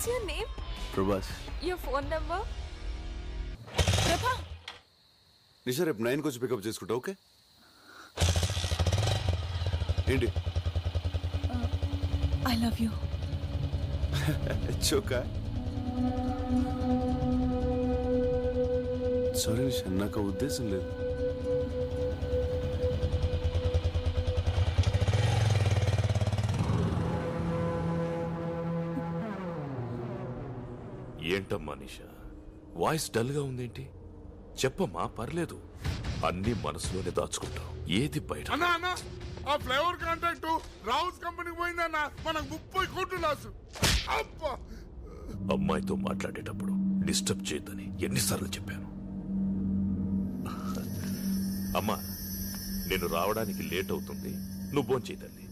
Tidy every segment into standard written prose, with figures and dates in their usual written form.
What's your name? Prabhas. Your phone number? Prabha. నిషా రేపు 9కి వచ్చి పికప్ చేసుకుంటా, ఓకే? ఏంటి? I love you. చోకా. సారీ నిషా, నాకు ఆ ఉద్దేశం లేదు. ఏంటమ్మా నిషా, వాయిస్ డల్ గా ఉందేంటి? చెప్పమ్మా, పర్లేదు. అన్ని మనసులోనే దాచుకుంటాం, ఏది బయట. అన్నా ఆ ఫ్లేవర్ కాంట్రాక్ట్ రావుస్ కంపెనీకి పోయిందన్నా, మనకు 30 కోట్లు లాసు. అమ్మాయితో మాట్లాడేటప్పుడు డిస్టర్బ్ చేయొద్దని ఎన్నిసార్లు చెప్పాను. అమ్మా, నేను రావడానికి లేట్ అవుతుంది, నువ్వు భోంచేయి తల్లి.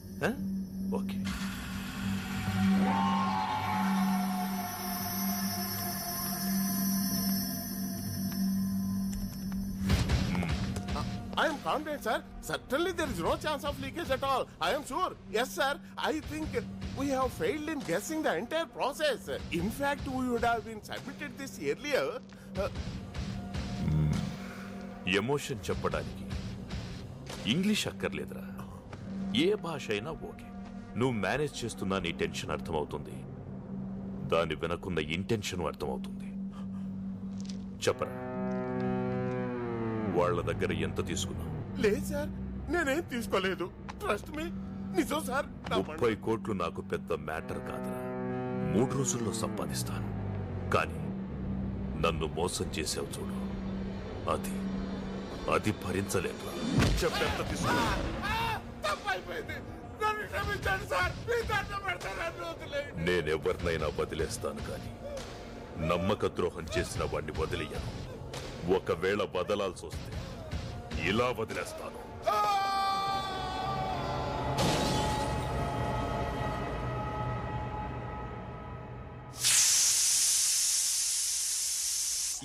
Okay. I am confident, sir. Certainly there is no chance of leakage at all. I am sure. Yes, sir. I think we have failed in guessing the entire process. In fact, we would have been submitted this earlier. Emotion చెప్పడానికి English అక్కర్లేదురా, ఏ భాష అయినా okay. నువ్వు manage చేస్తున్నా నీ tension అర్థమవుతుంది, దాని వెనకున్న ఇంటెన్షన్ అర్థమవుతుంది. చెప్పరా, వాళ్ళ దగ్గర ఎంత తీసుకున్నావు? లేదు సార్, నేనేం తీసుకోలేదు. ట్రస్ట్ మీ, నిజం సార్. 30 కోట్లు నాకు పెద్ద మ్యాటర్ కాదురా, 3 రోజుల్లో సంపాదిస్తాను. కానీ నన్ను మోసం చేసావు చూడు, అది భరించలేదురా. చెప్పెంత తీసుకున్నా? నేనెవరినైనా వదిలేస్తాను, కానీ నమ్మక ద్రోహం చేసిన వాడిని వదిలేయను. ఒకవేళ వదలాల్సి వస్తే ఇలా వదిలేస్తాను.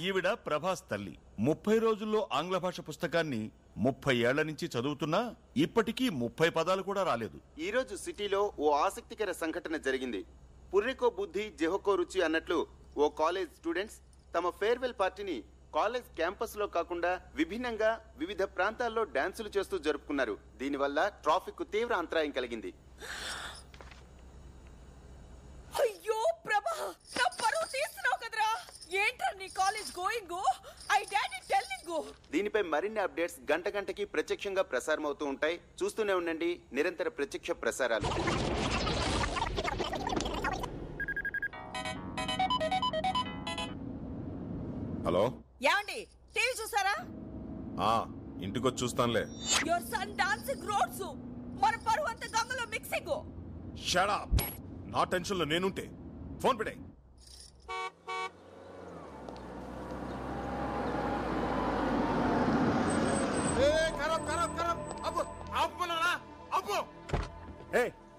ఈవిడ ప్రభాస్ తల్లి. 30 రోజుల్లో ఆంగ్ల భాష పుస్తకాన్ని 30 ఏళ్ల నుంచి చదువుతున్నా ఇప్పటికీ 30 పదాలు కూడా రాలేదు. ఈ రోజు సిటీలో ఓ ఆసక్తికర సంఘటన జరిగింది. పుర్రెకో బుద్ధి జెహోకో రుచి అన్నట్లు ఓ కాలేజ్ స్టూడెంట్స్ తమ ఫేర్వెల్ పార్టీని కాలేజ్ క్యాంపస్ లో కాకుండా విభిన్నంగా వివిధ ప్రాంతాల్లో డాన్సులు చేస్తూ జరుపుకున్నారు. దీనివల్ల ట్రాఫిక్ కు తీవ్ర అంతరాయం కలిగింది. అయ్యో ప్రభా, నా పరువు తీస్తున్నావు కదరా. ఏంట్రా నీ college going? I daddy telling. దీనిపై మరిన్ని అప్డేట్స్ గంటకి ప్రత్యక్షంగా ప్రసారం అవుతూ ఉంటాయి. చూస్తూనే ఉండండి నిరంతర ప్రత్యక్ష ప్రసారాలు. హలో, ఏమండి టీవీ చూసారా? ఇంటికొచ్చి చూస్తానులే. యువర్ సన్ డాన్సింగ్ రోడ్స్, మన పరువు అంతా గంగలో మిక్సింగ్. Shut up. నా టెన్షన్ లో నేనుంటే ఫోన్ పెట్టే.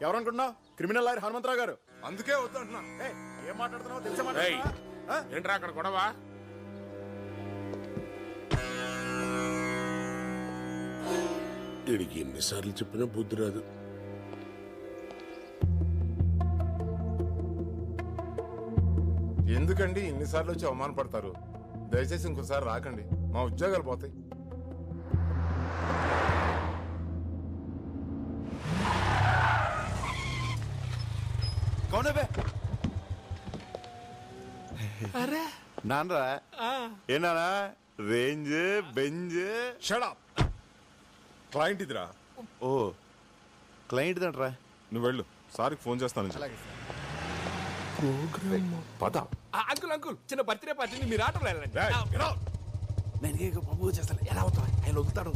ఎవరనుకుంటున్నావు? క్రిమినల్ లాయర్ హనుమంతరావు గారు. అందుకే వద్దంటున్నా. ఏం మాట్లాడుతున్నావు తెలుసా? ఏంట్రా అక్కడ గొడవ? వీడికి ఎన్నిసార్లు చెప్పినా బుద్ధి రాదు. ఎందుకండి ఇన్నిసార్లు వచ్చి అవమానపడతారు? దయచేసి ఇంకోసారి రాకండి, మా ఉద్యోగాలు పోతాయి. నాన్నరా ఏనా range Benz. Shut up. Client ఇదిరా. ఓ క్లయింట్ దంట్రా. నువ్వు వెళ్ళు, సార్కి ఫోన్ చేస్తాను. పద. అంకుల్ అంకుల్, చిన్న బర్త్డే పార్టీని మీరు ఆటోలో వెళ్ళండి. నేను పంపు చేస్తాను. ఎలా అవుతా ఆయన వదులుతాడు.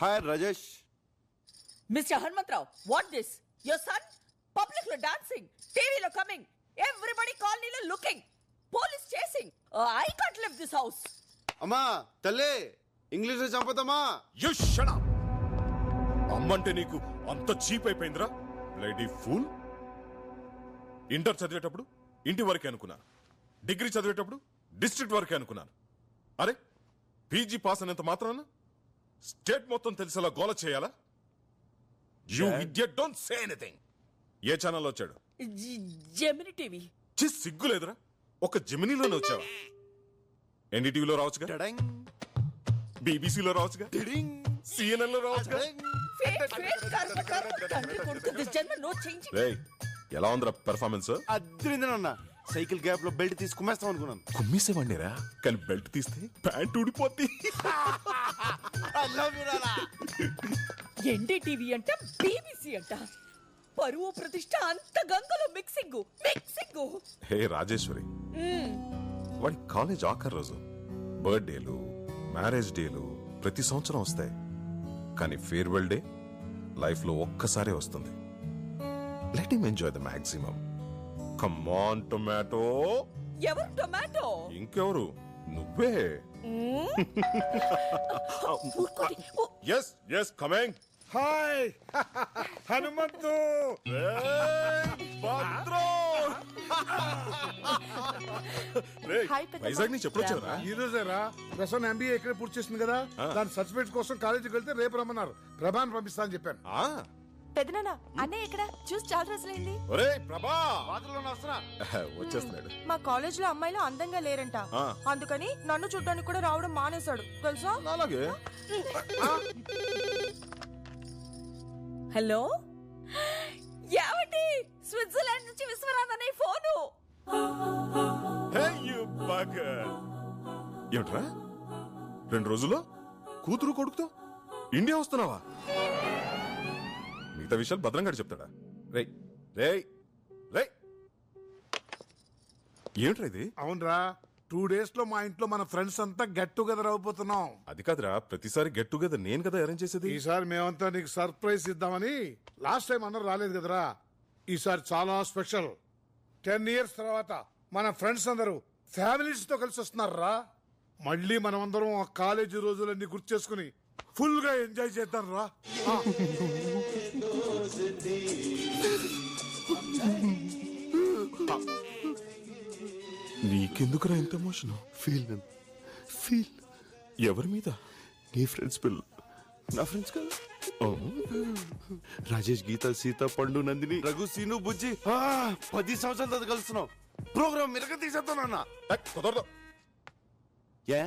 Hi Rajesh. Mister Hanumantharao, what this? Your son public లో డాన్సింగ్, టీవీలో కమింగ్, ఎవ్రీబడి కాలనీలో looking, police chasing. I can't live this house. అమ్మా తల్లి, ఇంగ్లీష్ లో చంపుతామా? You shut up. అమ్మంటే నీకు అంత చీప్ అయిపోయిందిరా బ్లడీ ఫూల్. ఇంటర్ చదివేటప్పుడు ఇంటి వరకే అనుకున్నాను, డిగ్రీ చదివేటప్పుడు డిస్ట్రిక్ట్ వరకే అనుకున్నాను. అరే పీజీ పాస్ అనేంత మాత్రాన స్టేట్ మొత్తం తెలిసేలా గోల చేయాలా? You idiot, don't say anything. ఏ ఛానల్లో వచ్చాడు? Gemini TV. సిగ్గులేదురా, ఒక జెమినీలోనే వచ్చావా? ఎన్డీటీవీలో రావచ్చుగా, టడంగ్, బీబీసీలో రావచ్చుగా, టిడింగ్, సిఎన్ఎన్ లో రావచ్చుగా. రేయ్, ఎలా ఉందిరా పెర్ఫార్మెన్స్? అద్రిందనన్న. సైకిల్ గ్యాప్ లో బెల్ట్ తీసి కుమ్మేస్తాం అనుకున్నాను. కుమ్మేసేవాడినిరా, కానీ బెల్ట్ తీస్తే ప్యాంట్ ఊడిపోద్ది. ఎన్డీటీవీ అంట, బీబీసీ అంట. పరువు ప్రతిష్ట అంత గంగలో మిక్సింగ్. హే రాజేశ్వరి, వాడి కాలేజ్ ఆఖరి రోజు. బర్త్డేలు, మ్యారేజ్ డేలు ప్రతి సంవత్సరం వస్తాయి, కానీ ఫేర్వెల్ డే లైఫ్ లో ఒక్కసారే వస్తుంది. Let him enjoy the maximum. Come on tomato. ఎవరు టొమాటో? ఇంకెవరు, నువ్వే. Yes yes coming. Hi Hanumanthu. Vizag నుంచి ఎప్పుడు వచ్చారా? ఈ రోజేరా. ప్రసన్న ఎంబీఏ ఇక్కడ పూర్తి చేసింది కదా, దాని సర్టిఫికేట్ కోసం కాలేజీకి వెళ్తే రేపు రమ్మన్నారు. ప్రభాని పంపిస్తా అని చెప్పాను. పెదనాన్న అన్నయ్య ఇక్కడ చూసి చాలా రోజులైంది. ఒరేయ్ ప్రభా, వచ్చేస్తున్నాడు. మా కాలేజ్ లో అమ్మాయిలు అందంగా లేరంట, అందుకని నన్ను చూడ్డానికి కూడా రావడం మానేశాడు తెలుసా. అలాగే. హలో, ఏమండి? స్విట్జర్లాండ్ నుంచి విశ్వనాథ్ అనే ఫోను. ఏమిట్రా 2 రోజుల్లో కూతురు కొడుకుతో ఇండియా వస్తున్నావా? మిగతా విషయాలు భద్రంగా చెప్తాడా? రేయ్ రేయ్ రేయ్, ఏమిట్రా ఇది? అవునరా, 2 days లో మా ఇంట్లో మన ఫ్రెండ్స్ అంతా గెట్ టుగెదర్ అయిపోతున్నాం. అది కాదురా, ప్రతిసారి గెట్ టుగెదర్ నేను కదా అరేంజ్ చేసేది. ఈసారి మేమంతా నీకు సర్ప్రైజ్ ఇద్దామని. లాస్ట్ టైం అందరూ రాలేదు కదరా, ఈసారి చాలా స్పెషల్. 10 years తర్వాత మన ఫ్రెండ్స్ అందరూ ఫ్యామిలీస్ తో కలిసి వస్తున్నారా. మళ్ళీ మనం అందరం ఆ కాలేజీ రోజులన్నీ గుర్తు చేసుకుని ఫుల్ గా ఎంజాయ్ చేద్దాం రా. నీకెందుకురా ఇంత ఎమోషన్? ఫీల్ ఎవరి మీద? నీ ఫ్రెండ్స్ పిల్లలు. నా ఫ్రెండ్స్ కదా, రాజేష్, గీత, సీత, పండు, నందిని, రఘు, సీను, బుజ్జి. 10 సంవత్సరాల తర్వాత కలుస్తున్నాం. ప్రోగ్రామ్ మిరగ తీసేస్తానన్న. కుదరదు. ఏ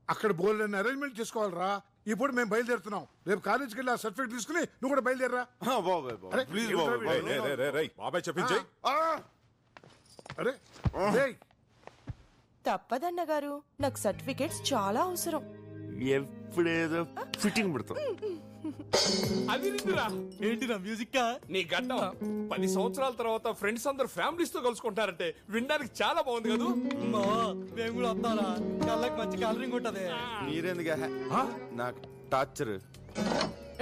అక్కడ బోల్డ్ అరేంజ్మెంట్ చేసుకోవాలరా. ఇప్పుడు మేము బయలుదేరుతున్నాం. రేపు కాలేజీకి వెళ్ళి ఆ సర్టిఫికేట్ తీసుకుని నువ్వు కూడా బయలుదేరరా. ప్లీజ్ బాబాయ్ చెప్పించే. అరే తప్పదన్న గారు, నాకు సర్టిఫికేట్స్ చాలా అవసరం. ఎప్పుడేదో ఫిట్టింగ్ పెడతాం. అది నిండురా. ఏంటిరా మ్యూజిక్ నీ గడ్డం 10 సంవత్సరాల తర్వాత ఫ్రెండ్స్ అందరు ఫ్యామిలీస్ తో కలుసుకుంటారంటే వినడానికి చాలా బాగుంది కదా. మేము కూడా వస్తారా? కళ్ళకి మంచి కలరింగ్ ఉంటది. మీరెందుకు నాకు టార్చర్?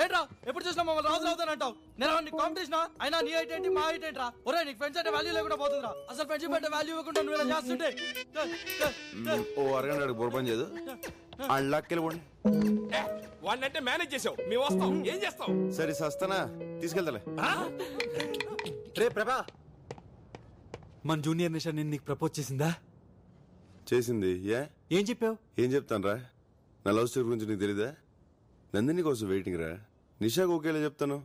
ఏంట్రా ఎప్పుడు చూసినా మమ్మల్ని రాజు అవుతానంటావు? నేను కాంపిటీషన్ అయినా నీ హైట్ ఏంటి, మా హైట్ ఏంట్రా? ఒరే నీకు ఫ్రెండ్స్ అంటే వాల్యూ లేకుండా పోతుందిరా. అసలు ఫ్రెండ్షిప్ అంటే వాల్యూ ఇవ్వకుండా నువ్వు ఇలా చేస్తుంటే. ఓ అరగంట బుర్రపని చేయదు. అళ్ళకెళ్ళిపోండి. వాడినంటే మేనేజ్ చేసావు, మేము వస్తాం. ఏం చేస్తావు? సరే సస్తానా, తీసుకెళ్తాలే. రే ప్రభా, మన జూనియర్ నిషా నేను నీకు ప్రపోజ్ చేసిందా? చేసింది. ఏం చెప్పావు? ఏం చెప్తాను రా, నా లవ్ స్టోరీ గురించి నీకు తెలీదా? నందిని కోసం వెయిటింగ్ రా. నిషాకు ఒకేలా చెప్తాను.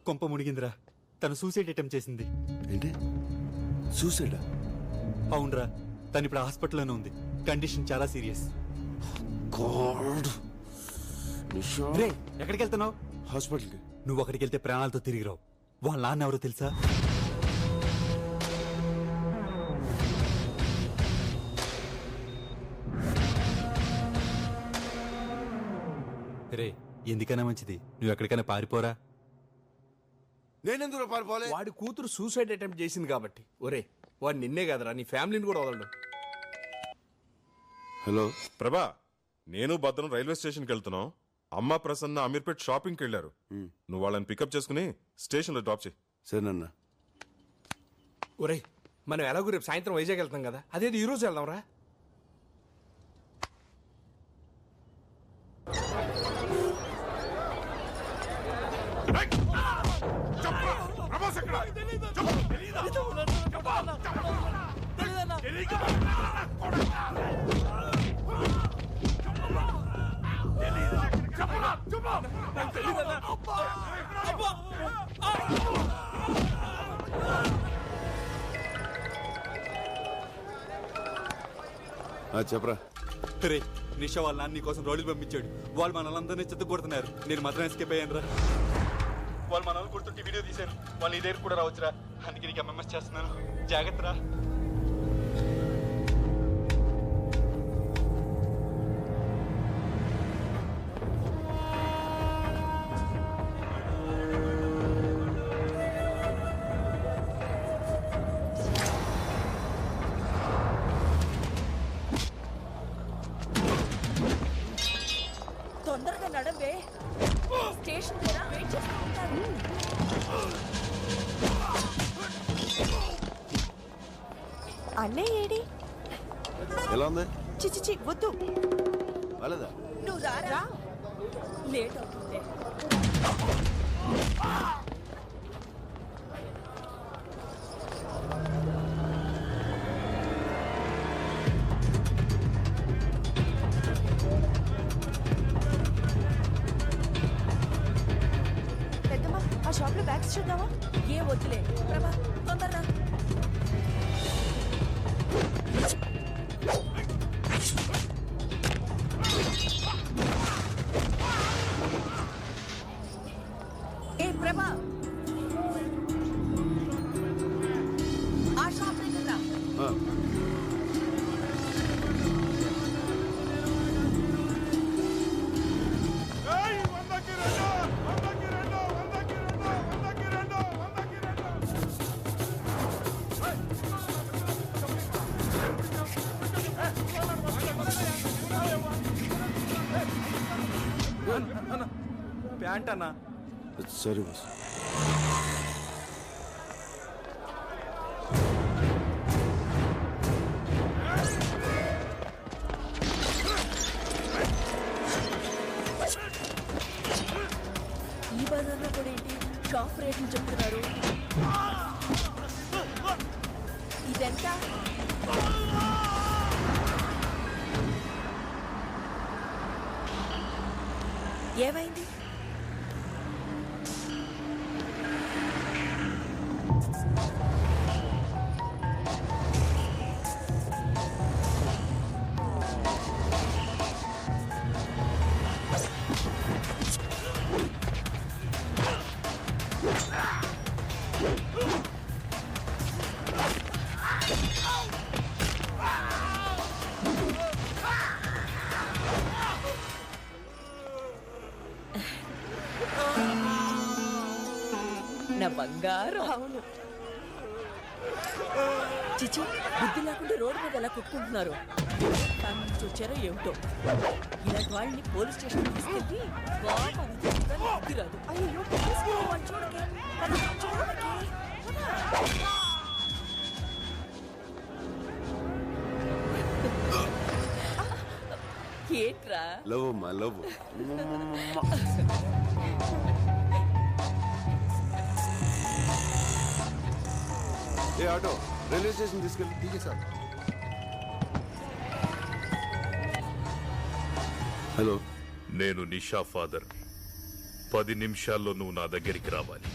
కొంప మునిగిందిరా, తను సూసైడ్ అటెంప్ట్ చేసింది. ఏంటి సూసైడా? అవునరా, తను ఇప్పుడు హాస్పిటల్లోనే ఉంది. కండిషన్ చాలా సీరియస్. రే ఎక్కడికి వెళ్తున్నావు? హాస్పిటల్కి. నువ్వు అక్కడికి వెళ్తే ప్రాణాలతో తిరిగి రావు. వాళ్ళ నాన్న ఎవరో తెలుసా? రే ఎందుకైనా మంచిది నువ్వు ఎక్కడికైనా పారిపోరా. నేనెందుకు పారిపోలే? వాడి కూతురు సూసైడ్ అటెంప్ట్ చేసింది కాబట్టి. ఒరే వాడు నిన్నే కదరా, నీ ఫ్యామిలీని కూడా వదలడు. హలో ప్రభా, నేను భద్రం రైల్వే స్టేషన్కి వెళ్తున్నాం. అమ్మ ప్రసన్న అమీర్పేట్ షాపింగ్కి వెళ్ళారు. నువ్వు వాళ్ళని పికప్ చేసుకుని స్టేషన్లో డ్రాప్ చేయి. సరేనన్నా. ఒరే మనం ఎలాగో రేపు సాయంత్రం వైజాగ్ వెళ్తాం కదా, అదేది ఈ రోజు వెళ్దాం రా. చెప్పరా. రే నిషా వాళ్ళ నాన్న కోసం రౌడీలు పంపించాడు. వాళ్ళు మనల్ని చెత్త కొడుతున్నారు. నేను మాత్రం ఎస్కేప్ అయ్యాను రా. వాళ్ళు మనల్ని కొడుతుంటే వీడియో తీశాను. వాళ్ళు ఈ దగ్గర కూడా రావచ్చురా. అందుకే నీకు ఎంఎంఎస్ చేస్తున్నాను. జాగ్రత్త రా. తొందరగా నడవే. స్టేషన్ దగ్గర వెయిట్ చేస్తూ ఉంటాను. అన్నయ్య ఏడి? ఎలా ఉంది? చిచి వద్దు. వాళ్ళదా? నువ్వు రారా, లేట్ అవుతుంది. పెద్దమ్మ, ఆ షాప్ లో బ్యాగ్స్ చూద్దామా? ఏ వద్దులే ప్రభా, తొందరరా. ఏ ప్రభా, ఆ షాప్ దగ్గర రా. ప్యాంట్ అన్నా. సరే బాస్. ఈ బజార్లో కూడా ఏంటి షాప్ రేట్లు చెప్తున్నారు? ఇదెంత? ఏమైంది? నా బంగారం. అవును. చిచి, బుద్ధి లేకుండా రోడ్డు మీద ఎలా కొట్టుకుంటున్నారు? ఫ్యామిలీ నుంచి వచ్చారో ఏమిటో. ఇలాంటి వాళ్ళని పోలీస్ స్టేషన్ తీసుకెళ్ళి బాగా బుద్ధి రాదు. అయ్యో చూడకే. ఏంట్రా? లవ్ అమ్మా, లవ్. ఏ ఆటో, రైల్వే స్టేషన్ తీసుకెళ్ళి. ఠీక్ సార్. హలో, నేను నిషా ఫాదర్. 10 నిమిషాల్లో నువ్వు నా దగ్గరికి రావాలి.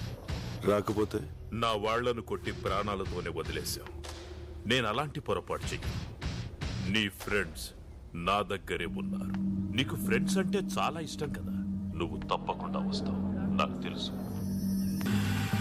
రాకపోతే నా వాళ్లను కొట్టి ప్రాణాలతోనే వదిలేశావు. నేను అలాంటి పొరపాటు చెయ్యి. నీ ఫ్రెండ్స్ నా దగ్గరే ఉన్నారు. నీకు ఫ్రెండ్స్ అంటే చాలా ఇష్టం కదా. నువ్వు తప్పకుండా వస్తావు, నాకు తెలుసు.